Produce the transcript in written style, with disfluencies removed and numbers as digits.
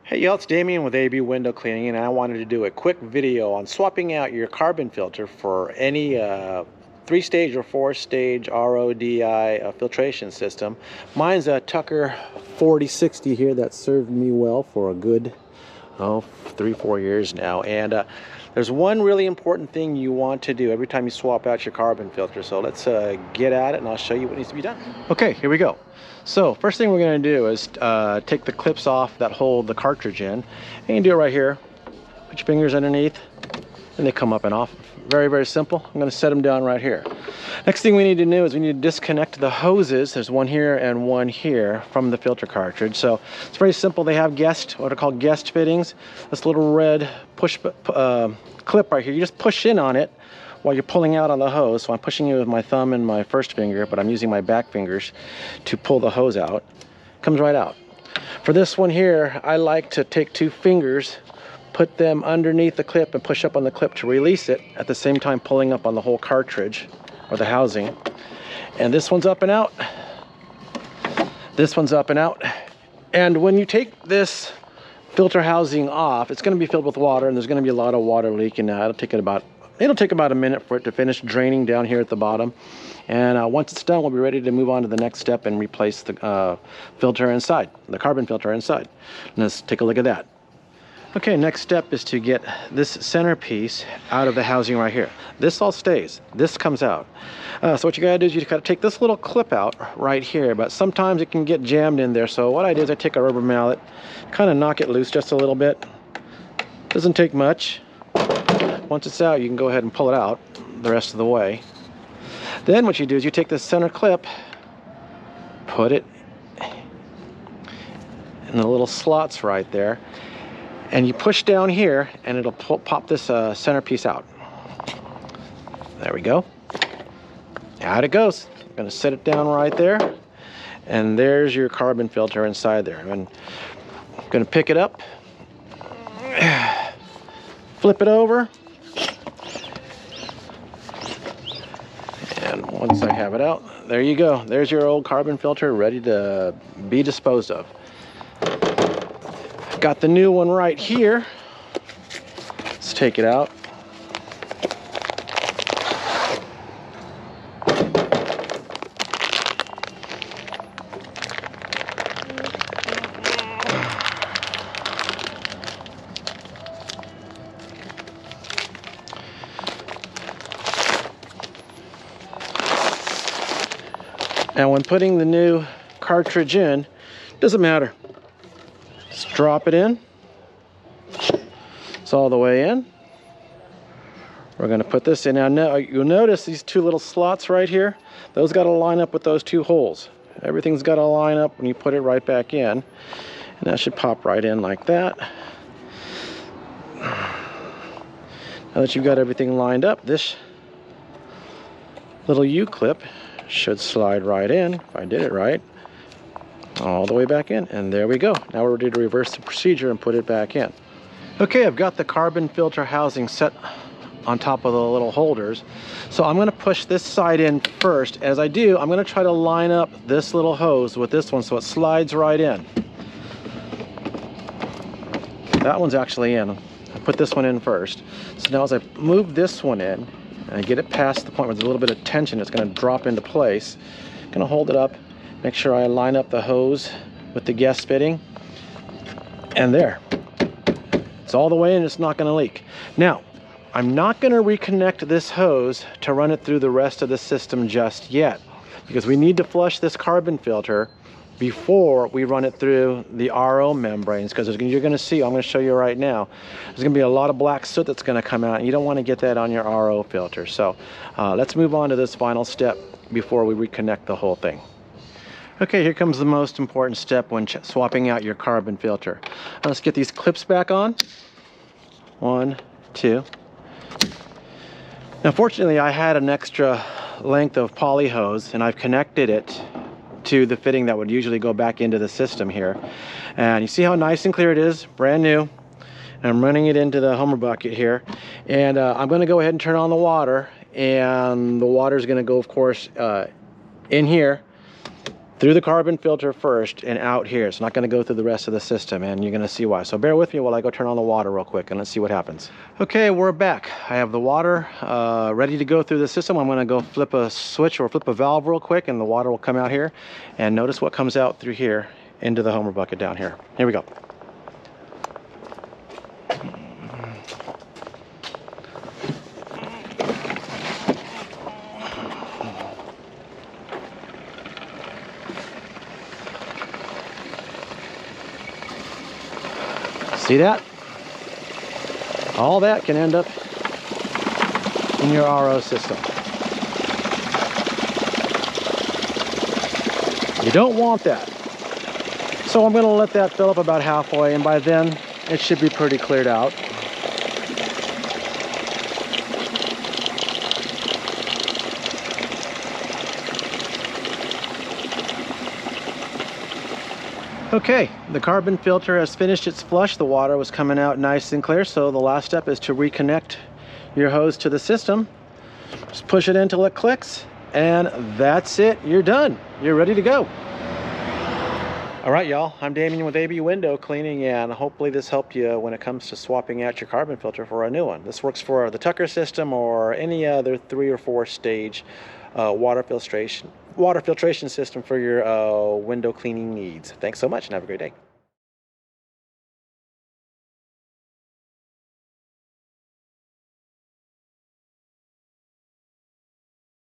Hey y'all, it's Damien with AB Window Cleaning, and I wanted to do a quick video on swapping out your carbon filter for any 3-stage or 4-stage RODI filtration system. Mine's a Tucker 4060 here that served me well for a good 3-4 years now, and there's one really important thing you want to do every time you swap out your carbon filter. So let's get at it, and I'll show you what needs to be done. Okay, here we go. So first thing we're going to do is take the clips off that hold the cartridge in. And you can do it right here. Put your fingers underneath and they come up and off. Very, very simple. I'm going to set them down right here. Next thing we need to do is we need to disconnect the hoses. There's one here and one here from the filter cartridge. So it's very simple. They have what are called guest fittings. This little red push clip right here. You just push in on it while you're pulling out on the hose. So I'm pushing it with my thumb and my first finger, but I'm using my back fingers to pull the hose out. Comes right out. For this one here, I like to take 2 fingers, put them underneath the clip and push up on the clip to release it, at the same time pulling up on the whole cartridge or the housing. And this one's up and out. This one's up and out. And when you take this filter housing off, it's going to be filled with water, and there's going to be a lot of water leaking out. It'll take about a minute for it to finish draining down here at the bottom. And once it's done, we'll be ready to move on to the next step and replace the filter inside, the carbon filter inside. Let's take a look at that. Okay, next step is to get this centerpiece out of the housing right here. This all stays. This comes out. So what you gotta do is you gotta take this little clip out right here, but sometimes it can get jammed in there. So what I do is I take a rubber mallet, kind of knock it loose just a little bit. Doesn't take much. Once it's out, you can go ahead and pull it out the rest of the way. Then what you do is you take this center clip, put it in the little slots right there, and you push down here and it'll pop this centerpiece out. There we go. Out it goes. I'm going to set it down right there, and there's your carbon filter inside there. And I'm going to pick it up, flip it over, and once I have it out, there you go. There's your old carbon filter ready to be disposed of. Got the new one right here. Let's take it out. Now when putting the new cartridge in, doesn't matter. Just drop it in. It's all the way in. We're going to put this in. Now you'll notice these 2 little slots right here. Those got to line up with those 2 holes. Everything's got to line up when you put it right back in. And that should pop right in like that. Now that you've got everything lined up, this little U-clip should slide right in, if I did it right, all the way back in, and there we go. Now we're ready to reverse the procedure and put it back in. Okay, I've got the carbon filter housing set on top of the little holders, so I'm going to push this side in first. As I do, I'm going to try to line up this little hose with this one so it slides right in. That one's actually in. I put this one in first. So now as I move this one in and get it past the point where there's a little bit of tension, it's going to drop into place. I'm going to hold it up, make sure I line up the hose with the guest fitting, and there. It's all the way in, it's not going to leak. Now, I'm not going to reconnect this hose to run it through the rest of the system just yet, because we need to flush this carbon filter before we run it through the RO membranes, because you're going to see, I'm going to show you right now, there's going to be a lot of black soot that's going to come out, and you don't want to get that on your RO filter. So let's move on to this final step before we reconnect the whole thing. Okay, here comes the most important step when swapping out your carbon filter. Let's get these clips back on. 1, 2. Now fortunately I had an extra length of poly hose, and I've connected it to the fitting that would usually go back into the system here. And you see how nice and clear it is, brand new. And I'm running it into the Homer bucket here, and I'm going to go ahead and turn on the water, and the water is going to go, of course, in here through the carbon filter first and out here. It's not going to go through the rest of the system, and you're going to see why. So bear with me while I go turn on the water real quick and let's see what happens. Okay, we're back. I have the water ready to go through the system. I'm going to go flip a switch or flip a valve real quick, and the water will come out here. And notice what comes out through here into the Homer bucket down here. Here we go. See that? All that can end up in your RO system. You don't want that. So I'm going to let that fill up about halfway, and by then it should be pretty cleared out. Okay, the carbon filter has finished its flush. The water was coming out nice and clear, so the last step is to reconnect your hose to the system. Just push it in until it clicks, and that's it. You're done. You're ready to go. All right, y'all, I'm Damien with AB Window Cleaning, and hopefully this helped you when it comes to swapping out your carbon filter for a new one. This works for the Tucker system or any other 3 or 4 stage water filtration system for your window cleaning needs. Thanks so much and have a great day.